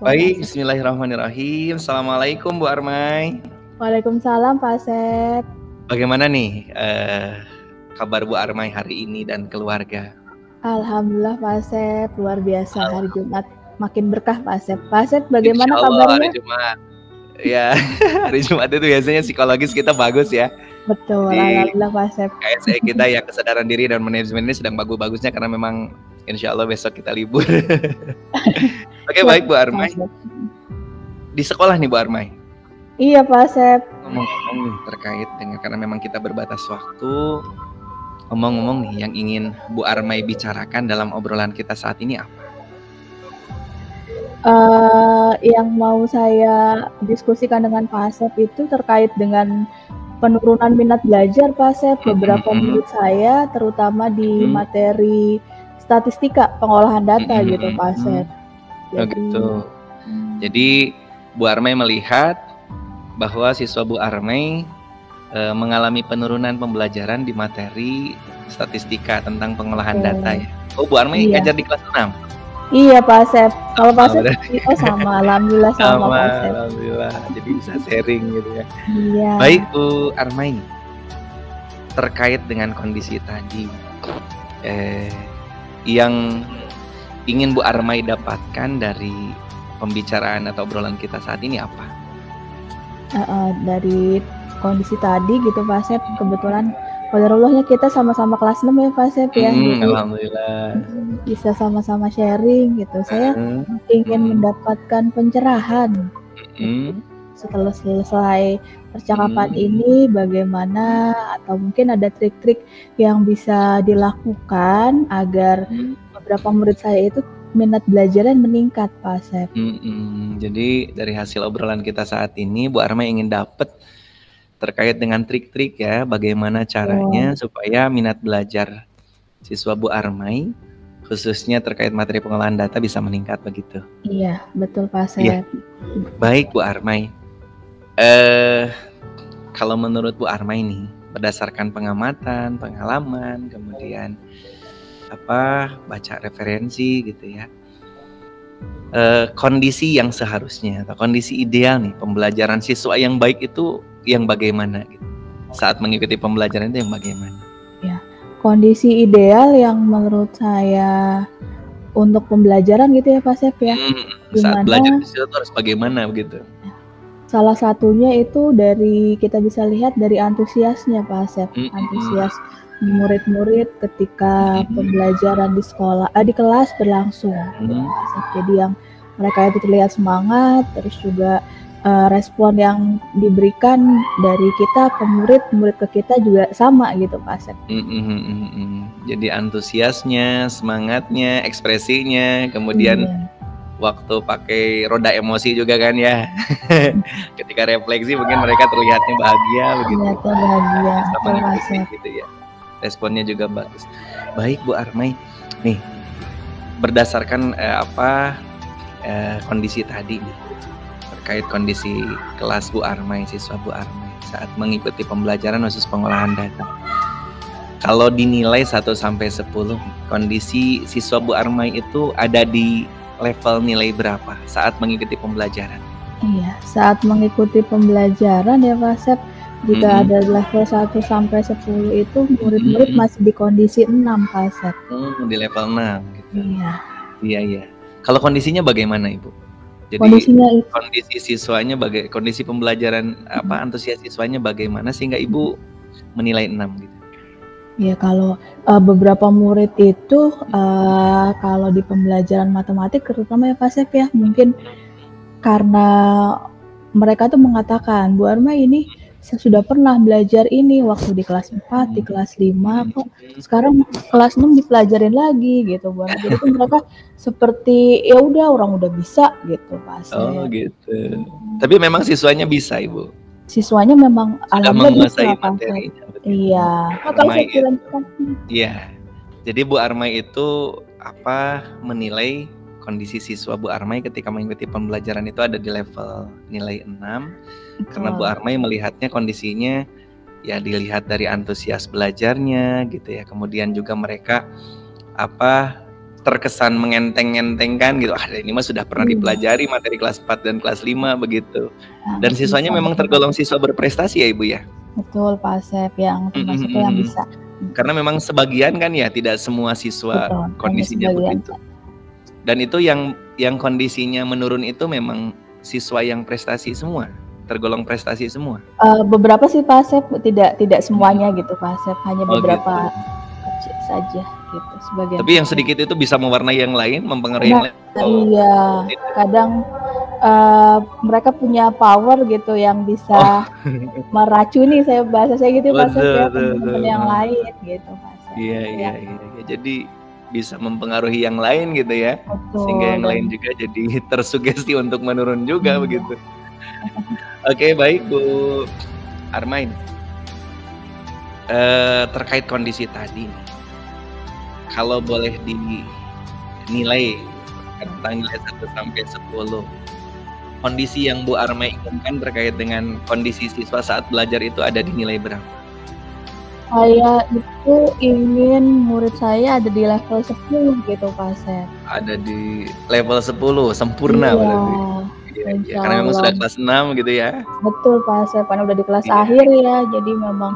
Baik, bismillahirrahmanirrahim. Assalamualaikum Bu Armai. Waalaikumsalam Pak Asep. Bagaimana nih kabar Bu Armai hari ini dan keluarga? Alhamdulillah Pak Asep, luar biasa hari Jumat makin berkah Pak Asep. Pak Asep bagaimana Insya Allah, kabarnya? hari Jumat. Ya, hari Jumat itu biasanya psikologis kita bagus ya. Betul, Jadi, alhamdulillah Pak Asep. KSE kita yang kesadaran diri dan manajemen ini sedang bagus-bagusnya karena memang insya Allah besok kita libur. Oke, baik Bu Armai. Di sekolah nih Bu Armai. Iya Pak Asep. Ngomong-ngomong nih terkait dengan karena memang kita berbatas waktu. Ngomong-ngomong nih yang ingin Bu Armai bicarakan dalam obrolan kita saat ini apa? Yang mau saya diskusikan dengan Pak Asep itu terkait dengan penurunan minat belajar Pak Asep. Beberapa murid saya terutama di materi statistika pengolahan data gitu Pak Asep. Jadi Bu Armai melihat bahwa siswa Bu Armai mengalami penurunan pembelajaran di materi statistika tentang pengolahan data ya. Oh, Bu Armai ngajar di kelas 6? Iya Pak Asep. Kalau Pak Asep kita sama, alhamdulillah sama Pak Asep. Alhamdulillah, jadi bisa sharing gitu ya. Iya. Baik Bu Armai, terkait dengan kondisi tadi yang ingin Bu Armai dapatkan dari pembicaraan atau obrolan kita saat ini apa? Dari kondisi tadi gitu Pak Asep, kebetulan qadarullah kita sama-sama kelas 6 ya Pak Asep ya. Alhamdulillah. Bisa sama-sama sharing gitu. Saya ingin mendapatkan pencerahan. Setelah selesai percakapan ini bagaimana atau mungkin ada trik-trik yang bisa dilakukan agar beberapa murid saya itu minat belajarnya meningkat Pak Asep. Jadi dari hasil obrolan kita saat ini Bu Armai ingin dapat terkait dengan trik-trik ya, bagaimana caranya supaya minat belajar siswa Bu Armai khususnya terkait materi pengolahan data bisa meningkat begitu. Iya, betul Pak Asep. Iya. Baik Bu Armai. Kalau menurut Bu Armai nih, berdasarkan pengamatan, pengalaman, kemudian baca referensi gitu ya. Kondisi yang seharusnya atau kondisi ideal nih pembelajaran siswa yang baik itu yang bagaimana gitu. Saat mengikuti pembelajaran itu yang bagaimana? Ya, kondisi ideal yang menurut saya untuk pembelajaran gitu ya Pak Asep ya. Saat belajar di situ harus bagaimana begitu? Salah satunya itu dari kita bisa lihat dari antusiasnya Pak Asep. Antusias murid-murid ketika pembelajaran di sekolah di kelas berlangsung. Jadi yang mereka itu terlihat semangat, terus juga respon yang diberikan dari kita ke murid ke kita juga sama gitu Pak Asep. Jadi antusiasnya, semangatnya, ekspresinya, kemudian waktu pakai roda emosi juga kan ya. Ketika refleksi mungkin mereka terlihatnya bahagia begitu. Bahagia, sama gitu ya. Responnya juga bagus. Baik Bu Armai, nih berdasarkan kondisi tadi nih terkait kondisi kelas Bu Armai, siswa Bu Armai saat mengikuti pembelajaran khusus pengolahan data. Kalau dinilai 1 sampai 10, kondisi siswa Bu Armai itu ada di level nilai berapa saat mengikuti pembelajaran? Iya, saat mengikuti pembelajaran ya Pak Asep, jika ada level 1 sampai 10 itu murid-murid masih di kondisi 6 Pak Asep. Di level 6 gitu. Iya. Iya. Kalau kondisinya bagaimana Ibu? Jadi kondisi siswanya kondisi pembelajaran antusias siswanya bagaimana sehingga Ibu menilai 6 gitu? Ya kalau beberapa murid itu kalau di pembelajaran matematik terutama ya Pak Asep ya, mungkin karena mereka tuh mengatakan Bu Armai ini saya sudah pernah belajar ini waktu di kelas 4, di kelas 5 kok sekarang kelas 6 dipelajarin lagi gitu Bu Armai. Jadi mereka seperti ya udah orang udah bisa gitu Pak Asep. Oh gitu. Tapi memang siswanya bisa Ibu? Siswanya memang alhamdulillah menguasai materinya. Iya. Iya. Jadi Bu Armai itu menilai kondisi siswa Bu Armai ketika mengikuti pembelajaran itu ada di level nilai 6. Karena Bu Armai melihatnya kondisinya ya dilihat dari antusias belajarnya gitu ya. Kemudian juga mereka terkesan mengenteng-entengkan gitu. Ah, ini mah sudah pernah Iya. dipelajari materi kelas 4 dan kelas 5 begitu. Nah, Dan siswanya bisa memang banget. tergolong siswa berprestasi ya, Ibu ya? Betul, Pak Asep, yang Mhm termasuknya yang mhm. bisa. Karena memang sebagian kan ya, tidak semua siswa Betul, hanya kondisinya sebagian, begitu. Kak. Dan itu yang kondisinya menurun itu memang siswa yang prestasi semua, tergolong prestasi semua? Beberapa sih Pak Asep, tidak Mhm. semuanya gitu Pak Asep, hanya Oh beberapa gitu. kecil saja gitu, sebagian Tapi yang kecil. sedikit itu bisa mewarnai yang lain, mempengaruhi yang Nah, lain atau iya, tidak? kadang, mereka punya power gitu yang Oh. bisa meracuni, bahasa saya gitu Pak Asep ya, Betul betul teman-teman betul, yang heeh. lain gitu Pak Asep, Iya itu iya yang iya iya. Jadi bisa mempengaruhi yang lain gitu ya, sehingga betul yang dan lain juga jadi tersugesti untuk menurun juga iya. begitu. Oke baik Bu Armain, terkait kondisi tadi nih, kalau boleh dinilai tentang nilai 1 sampai 10, kondisi yang Bu Armai inginkan terkait dengan kondisi siswa saat belajar itu ada di nilai berapa? Saya itu ingin murid saya ada di level 10 gitu Pak Asep. Ada di level 10, sempurna Iya, berarti? Iya iya, karena memang insyaallah. sudah kelas 6 gitu ya? Betul Pak Asep, karena udah di kelas Iya. akhir ya, jadi memang,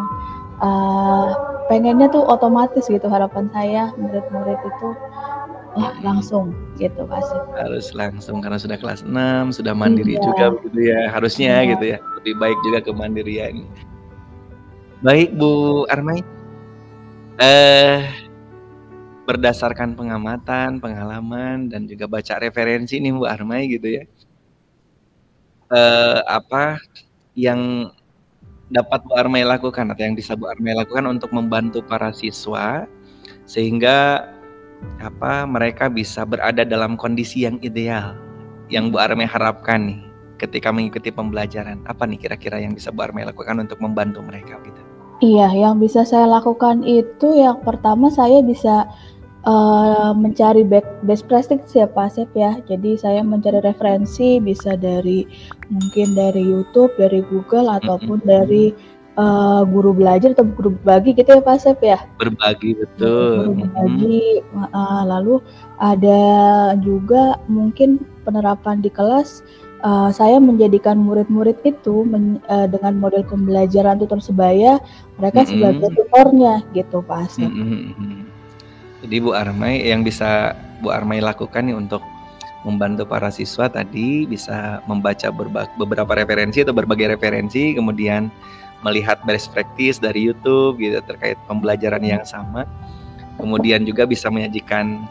eee, pengennya tuh otomatis gitu harapan saya murid-murid itu, Mhm. langsung gitu Pak Asep. Harus langsung karena sudah kelas 6, sudah mandiri Iya, juga begitu ya, harusnya iya. gitu ya, lebih baik juga kemandiriannya. Baik Bu Armai, eee, berdasarkan pengamatan, pengalaman, dan juga baca referensi nih Bu Armai gitu ya, apa yang dapat Bu Armai lakukan atau yang bisa Bu Armai lakukan untuk membantu para siswa sehingga mereka bisa berada dalam kondisi yang ideal, yang Bu Armai harapkan nih ketika mengikuti pembelajaran. Apa nih kira-kira yang bisa Bu Armai lakukan untuk membantu mereka gitu? Iya, yang bisa saya lakukan itu yang pertama saya bisa, mencari best practice ya Pak Asep ya. Jadi saya mencari referensi bisa dari mungkin dari YouTube, dari Google, ataupun Mhm. dari, guru belajar atau guru berbagi gitu ya Pak Asep ya? Berbagi, Guru betul, mhm. berbagi, heeh, lalu ada juga mungkin penerapan di kelas, saya menjadikan murid-murid itu dengan model pembelajaran tutor sebaya, mereka sebagai Mhm. tutornya gitu Pak Asep. Mhm mhm. Jadi Bu Armai yang bisa Bu Armai lakukan nih untuk membantu para siswa tadi bisa membaca beberapa referensi atau berbagai referensi, kemudian melihat best practice dari YouTube gitu terkait pembelajaran yang sama. Kemudian juga bisa menyajikan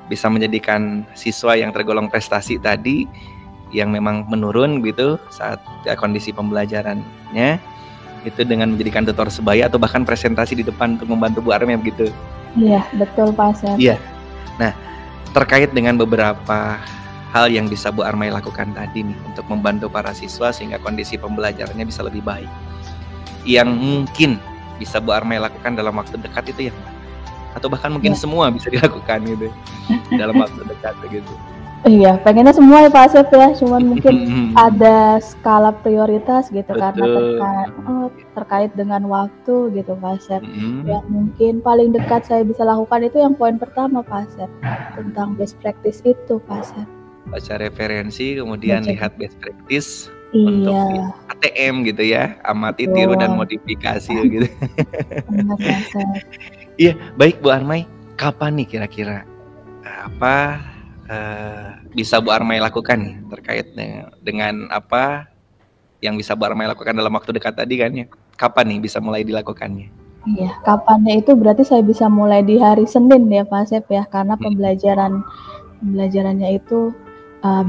bisa menjadikan siswa yang tergolong prestasi tadi yang memang menurun gitu saat kondisi pembelajarannya, itu dengan menjadikan tutor sebaya atau bahkan presentasi di depan untuk membantu Bu Armai begitu? Iya, betul Pak Asep. Iya. Nah, terkait dengan beberapa hal yang bisa Bu Armai lakukan tadi nih untuk membantu para siswa sehingga kondisi pembelajarannya bisa lebih baik. Yang mungkin bisa Bu Armai lakukan dalam waktu dekat itu yang mana? Atau bahkan mungkin Iya. semua bisa dilakukan gitu dalam waktu dekat begitu? Iya, pengennya semua ya Pak Asep ya, cuman mungkin Mhm. ada skala prioritas gitu karena Betul. terkait dengan waktu gitu Pak Asep. Mhm. Yang mungkin paling dekat saya bisa lakukan itu yang poin pertama Pak Asep, tentang best practice itu Pak Asep. Baca referensi, kemudian Baca lihat best practice untuk iya, di ATM gitu ya, amati, tiru, dan betul, modifikasi gitu. benar Pak Asep. Iya, baik Bu Armai, kapan nih kira-kira, bisa Bu Armai lakukan nih terkait dengan apa yang bisa Bu Armai lakukan dalam waktu dekat tadi kan ya? Kapan nih bisa mulai dilakukannya? Iya, kapannya itu berarti saya bisa mulai di hari Senin ya Pak Asep ya, karena Mhm pembelajarannya itu,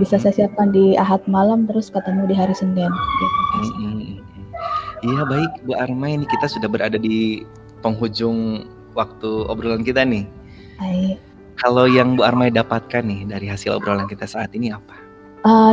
bisa mhm saya siapkan di Ahad malam terus ketemu di hari Senin gitu Pak Asep. mhm mhm. Iya baik Bu Armai, nih kita sudah berada di penghujung waktu obrolan kita nih. Baik. Kalau yang Bu Armai dapatkan nih dari hasil obrolan kita saat ini apa?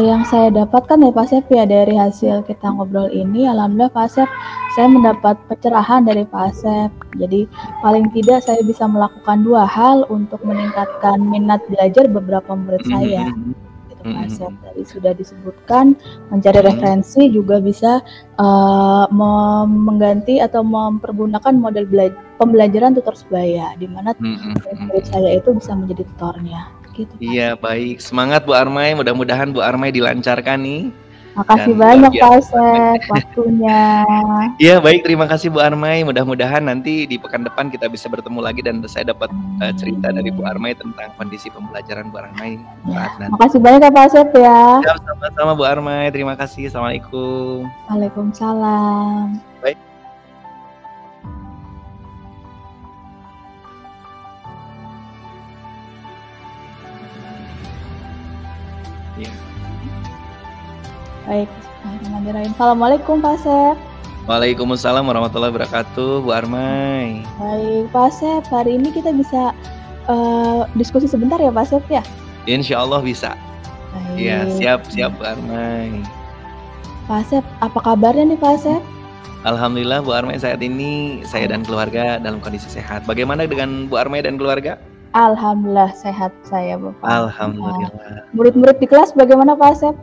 Yang saya dapatkan ya Pak Asep ya dari hasil kita ngobrol ini, alhamdulillah Pak Asep, saya mendapat pencerahan dari Pak Asep. Jadi paling tidak saya bisa melakukan 2 hal untuk meningkatkan minat belajar beberapa murid Mhm saya, mhm gitu mhm Pak mhm Asep. mhm. Tadi sudah disebutkan mencari Mhm referensi juga bisa, mengganti atau mempergunakan model pembelajaran tutor sebaya, di mana Mhm, murid saya itu bisa menjadi tutornya, gitu Pak. Iya, baik. Semangat Bu Armai, mudah-mudahan Bu Armai dilancarkan nih. Makasih Dan luar banyak Pak biasa banget. Asep waktunya. Iya, baik. Terima kasih Bu Armai. Mudah-mudahan nanti di pekan depan kita bisa bertemu lagi dan saya dapat cerita dari Bu Armai tentang kondisi pembelajaran Bu Armai Ya, saat nanti. makasih banyak ya Pak Asep ya. Ya, sama-sama Bu Armai. Terima kasih. Assalamualaikum. Waalaikumsalam. Baik. Iya. Baik, Bismillahirrahmanirrahim. Assalamualaikum Pak Asep. Waalaikumsalam warahmatullahi wabarakatuh, Bu Armai. Baik, Pak Asep, hari ini kita bisa diskusi sebentar ya Pak Asep ya? Insya Allah bisa. Iya, Baik. siap Bu Armai. Pak Asep, apa kabarnya nih Pak Asep? Alhamdulillah Bu Armai saat ini saya dan keluarga dalam kondisi sehat. Bagaimana dengan Bu Armai dan keluarga? Alhamdulillah sehat saya Bapak. Alhamdulillah. Murid-murid di kelas bagaimana Pak Asep?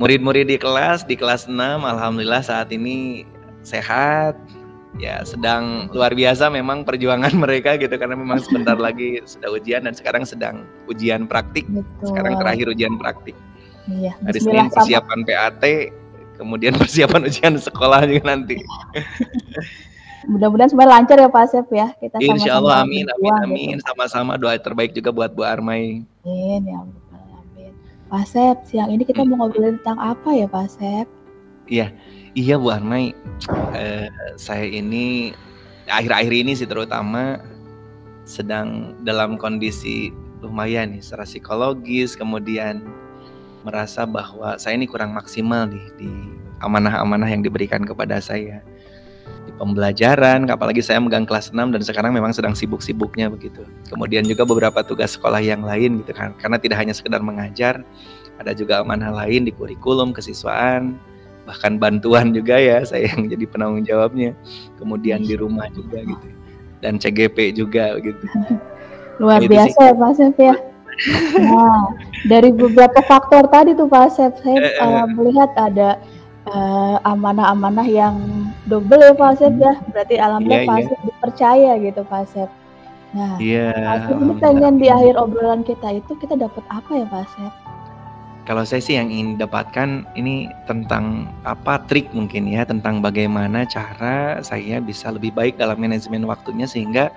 Murid-murid di kelas 6, alhamdulillah saat ini sehat. Ya, sedang luar biasa memang perjuangan mereka gitu karena memang sebentar lagi sudah ujian dan sekarang sedang ujian praktik. Betul. Sekarang terakhir ujian praktik. Iya, Hari Senin persiapan PAT, kemudian persiapan ujian sekolah juga nanti. Mudah-mudahan semua lancar ya Pak Asep ya. Kita sama-sama Insya Allah, amin. gitu. Sama-sama doa terbaik juga buat Bu Armai. Amin ya Allah. Pak Asep, siang ini kita mau ngobrolin tentang apa ya Pak Asep? Iya Bu Armai, saya ini akhir-akhir ini sih terutama sedang dalam kondisi lumayan nih secara psikologis, kemudian merasa bahwa saya ini kurang maksimal nih di amanah-amanah yang diberikan kepada saya di pembelajaran, apalagi saya megang kelas 6 dan sekarang memang sedang sibuk-sibuknya begitu. Kemudian juga beberapa tugas sekolah yang lain gitu kan, karena tidak hanya sekedar mengajar, ada juga amanah lain di kurikulum, kesiswaan, bahkan bantuan juga ya, saya yang jadi penanggung jawabnya. Kemudian di rumah juga gitu, dan CGP juga gitu. Luar biasa ya Pak Asep ya. Nah, dari beberapa faktor tadi tuh Pak Asep, saya melihat ada amanah-amanah yang double ya Pak Asep ya. Berarti alhamdulillah Pak Asep dipercaya gitu Pak Asep. Nah, Pak Asep ini pengen di akhir obrolan kita itu kita dapat apa ya Pak Asep? Kalau saya sih yang ingin dapatkan ini tentang trik mungkin ya, tentang bagaimana cara saya bisa lebih baik dalam manajemen waktunya sehingga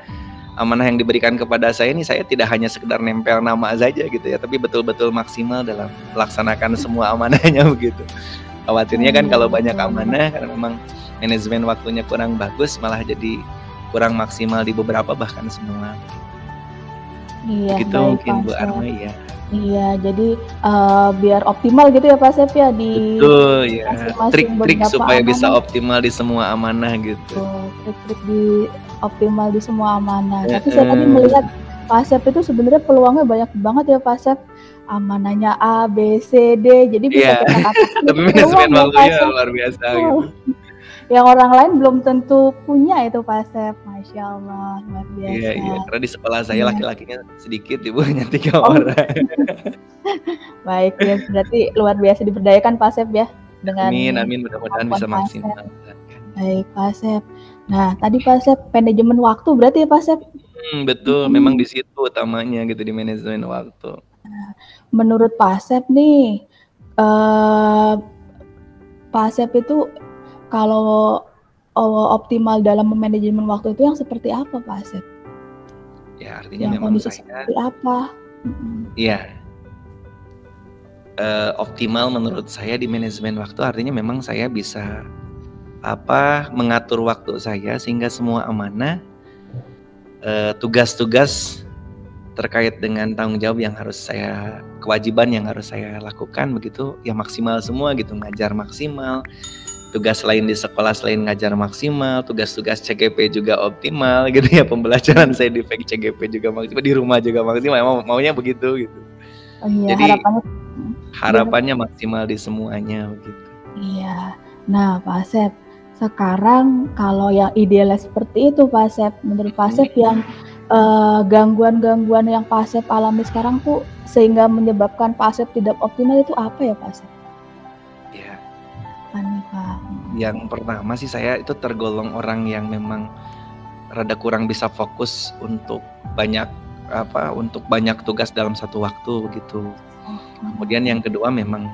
amanah yang diberikan kepada saya ini saya tidak hanya sekedar nempel nama saja gitu ya, tapi betul-betul maksimal dalam melaksanakan semua amanahnya begitu. Khawatirnya kan kalau banyak amanah karena memang manajemen waktunya kurang bagus malah jadi kurang maksimal di beberapa bahkan semua. Iya, begitu mungkin Bu Armai ya. Iya, jadi biar optimal gitu ya Pak Asep ya di Betul ya, trik-trik supaya amanah. bisa optimal di semua amanah gitu. Trik-trik di optimal di semua amanah. Tapi saya tadi melihat Pak Asep itu sebenarnya peluangnya banyak banget ya Pak Asep. Amanahnya A, B, C, D, jadi bisa kita katakan tapi manajemen waktunya luar biasa gitu. Yang orang lain belum tentu punya itu Pak Asep. Masya Allah, luar biasa. Iya, karena di sekolah saya laki-lakinya sedikit, ibunya 3 orang. Baik ya, berarti luar biasa diberdayakan Pak Asep ya. Dengan amin, mudah-mudahan bisa maksimal. Baik Pak Asep. Nah, tadi Pak Asep manajemen waktu berarti ya Pak Asep? Betul, memang di situ utamanya gitu, di manajemen waktu. Nah, menurut Pak Asep nih, Pak Asep itu kalau optimal dalam manajemen waktu itu yang seperti apa Pak Asep? Ya artinya yang memang saya seperti apa? Iya. Optimal menurut saya di manajemen waktu artinya memang saya bisa mengatur waktu saya sehingga semua amanah, tugas-tugas terkait dengan tanggung jawab yang harus kewajiban yang harus saya lakukan begitu ya maksimal semua gitu, ngajar maksimal, tugas lain di sekolah selain ngajar maksimal, tugas-tugas CGP juga optimal gitu ya, pembelajaran saya di CGP juga maksimal, di rumah juga maksimal, maunya begitu gitu. Iya, jadi harapannya maksimal di semuanya begitu. Iya. Nah Pak Asep, sekarang kalau yang idealnya seperti itu Pak Asep, menurut Pak Asep yang gangguan-gangguan yang Pak Asep alami sekarang tuh sehingga menyebabkan Pak Asep tidak optimal itu apa ya Pak Asep? Ya. Pak. Yang pertama sih saya itu tergolong orang yang memang rada kurang bisa fokus untuk banyak tugas dalam satu waktu gitu. Kemudian yang kedua memang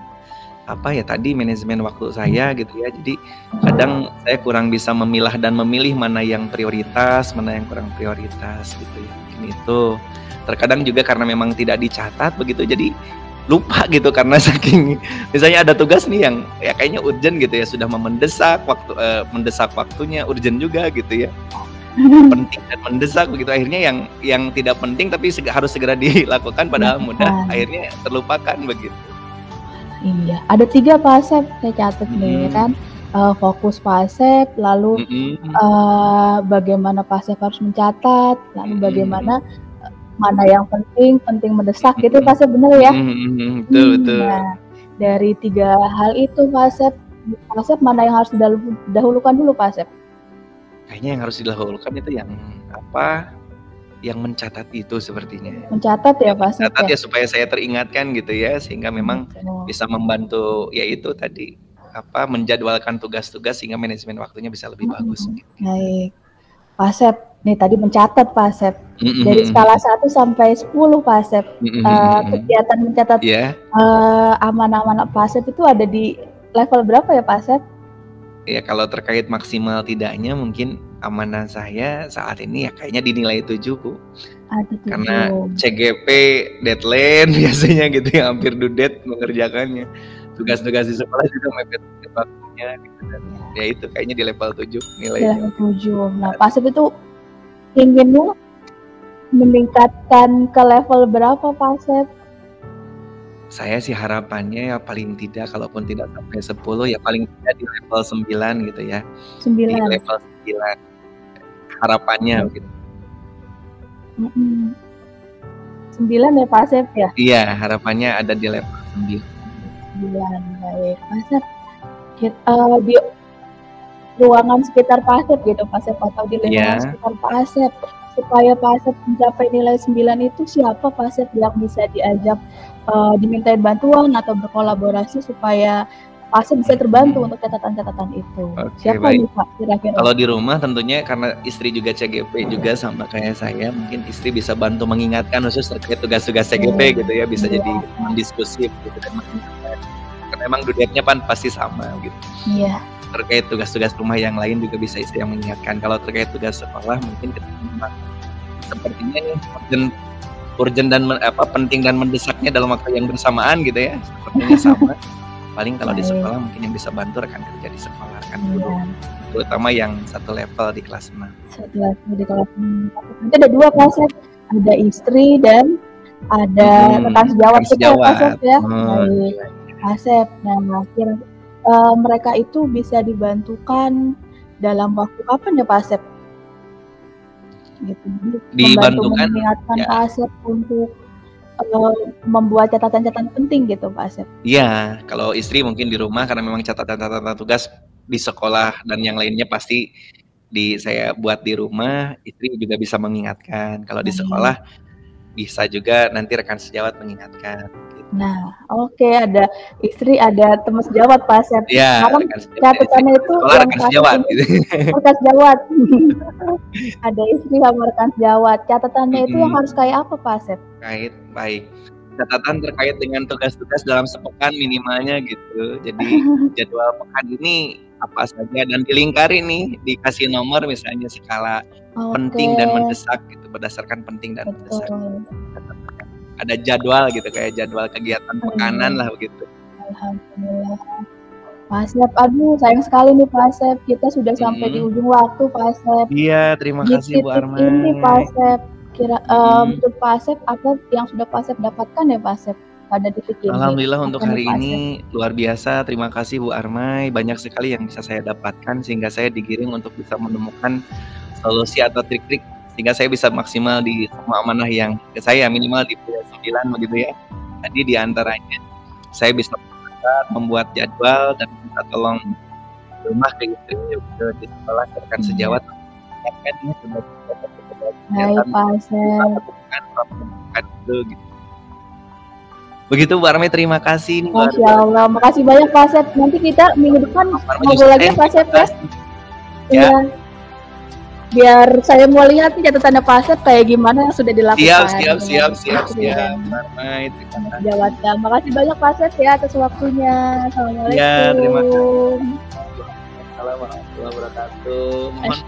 tadi manajemen waktu saya gitu ya. Jadi kadang saya kurang bisa memilah dan memilih mana yang prioritas, mana yang kurang prioritas gitu ya. Mungkin itu. Terkadang juga karena memang tidak dicatat begitu, jadi lupa gitu karena saking misalnya ada tugas nih yang ya kayaknya urgent gitu ya, sudah mendesak waktunya, urgent juga gitu ya. Penting dan mendesak begitu, akhirnya yang tidak penting tapi harus segera dilakukan padahal mudah, akhirnya terlupakan begitu. Iya, ada 3 Pak Asep, saya catat nih kan. Fokus Pak Asep, lalu bagaimana Pak Asep harus mencatat, lalu bagaimana mana yang penting mendesak gitu Pak Asep, bener ya? Betul. Nah, dari 3 hal itu Pak Asep mana yang harus didahulukan dulu Pak Asep? Kayaknya yang harus didahulukan itu yang mencatat itu sepertinya. Mencatat ya Pak Asep? Mencatat ya supaya saya teringatkan gitu ya, sehingga memang bisa membantu yaitu tadi menjadwalkan tugas-tugas sehingga manajemen waktunya bisa lebih bagus. Baik, Pak Asep, nih tadi mencatat Pak Asep. Dari skala 1 sampai 10 Pak Asep, kegiatan mencatat amanah-amanah Pak Asep itu ada di level berapa ya Pak Asep? Ya kalau terkait maksimal tidaknya mungkin amanah saya saat ini ya kayaknya dinilai 7 Bu. Karena CGP deadline biasanya gitu ya, hampir due date mengerjakannya. Tugas-tugas di sekolah juga mepet waktunya gitu kan. Ya itu kayaknya di level 7 nilainya. Level 7. Nah, Pak Asep itu inginnya meningkatkan ke level berapa Pak Asep? Saya sih harapannya ya paling tidak, kalaupun tidak sampai 10 ya paling tidak di level 9 gitu ya. 9. Di level 9 harapannya gitu. 9 ya Pak Asep ya? Iya, harapannya ada di level 9. Baik, Pak Asep. Di ruangan sekitar Pak Asep gitu, Pak Asep, atau di lingkungan sekitar Pak Asep, supaya Pak Asep mencapai nilai 9 itu siapa Pak Asep yang bisa diajak dimintain bantuan atau berkolaborasi supaya Pak Asep bisa terbantu untuk catatan-catatan itu? Siapa nih Pak kira-kira? Kalau di rumah tentunya karena istri juga CGP juga sama kayak saya, mungkin istri bisa bantu mengingatkan khusus terkait tugas-tugas CGP gitu ya, bisa jadi diskusi gitu dan mengingatkan. Karena memang dudetnya pasti sama gitu. Iya. Terkait tugas-tugas rumah yang lain juga bisa istri yang mengingatkan. Kalau terkait tugas sekolah mungkin sepertinya nih urgent dan penting dan mendesaknya dalam waktu yang bersamaan gitu ya, sepertinya sama. Paling kalau di sekolah mungkin yang bisa bantu rekan kerja di sekolah kan guru, terutama yang satu level di kelas 6. Satu level di kelas 6. Nanti ada 2 Pak Asep, ada istri dan ada rekan sejawat kita Pak Asep ya. Baik, Pak Asep. Nah, mereka itu bisa dibantukan dalam waktu kapan ya Pak Asep? Gitu. Dibantukan mengingatkan Pak Asep untuk membuat catatan-catatan penting gitu Pak Asep. Iya, kalau istri mungkin di rumah karena memang catatan-catatan tugas di sekolah dan yang lainnya pasti saya buat di rumah, istri juga bisa mengingatkan. Kalau di sekolah bisa juga nanti rekan sejawat mengingatkan. Nah, oke, ada istri, ada teman sejawat Pak Asep. Iya, catatannya itu yang rekan sejawat gitu. Rekan sejawat. Ada istri sama rekan sejawat. Catatannya itu yang harus kayak apa Pak Asep? Baik. Catatan terkait dengan tugas-tugas dalam sepekan minimalnya gitu. Jadi jadwal pekan ini apa saja dan dilingkari nih, dikasih nomor misalnya skala penting dan mendesak gitu, berdasarkan penting dan mendesak. Ada jadwal gitu, kayak jadwal kegiatan pekanan lah begitu. Alhamdulillah. Pak Asep, aduh sayang sekali nih Pak Asep, kita sudah sampai di ujung waktu Pak Asep. Iya, terima kasih Bu Armai. Ini Pak Asep, untuk Pak Asep apa yang sudah Pak Asep dapatkan ya Pak Asep pada titik ini? Alhamdulillah untuk hari ini luar biasa, terima kasih Bu Armai, banyak sekali yang bisa saya dapatkan sehingga saya digiring untuk bisa menemukan solusi atau trik-trik sehingga saya bisa maksimal di semua amanah yang saya minimal di 9 begitu ya. Tadi diantaranya saya bisa membuat jadwal dan minta tolong rumah ke istri di sekolah rekan sejawat. Baik Pak Asep. Begitu Bu Armai, terima kasih. Masya Allah, makasih banyak Pak Asep. Nanti kita minggu depan ngobrol lagi Pak Asep ya. Iya. biar saya mau lihat nih catatannya Pak Asep kayak gimana yang sudah dilakukan. Siap. Ramai, terima kasih. Jawatan. Makasih banyak Pak Asep ya atas waktunya. Assalamualaikum. Ya, terima kasih. Assalamualaikum warahmatullahi wabarakatuh. Mohon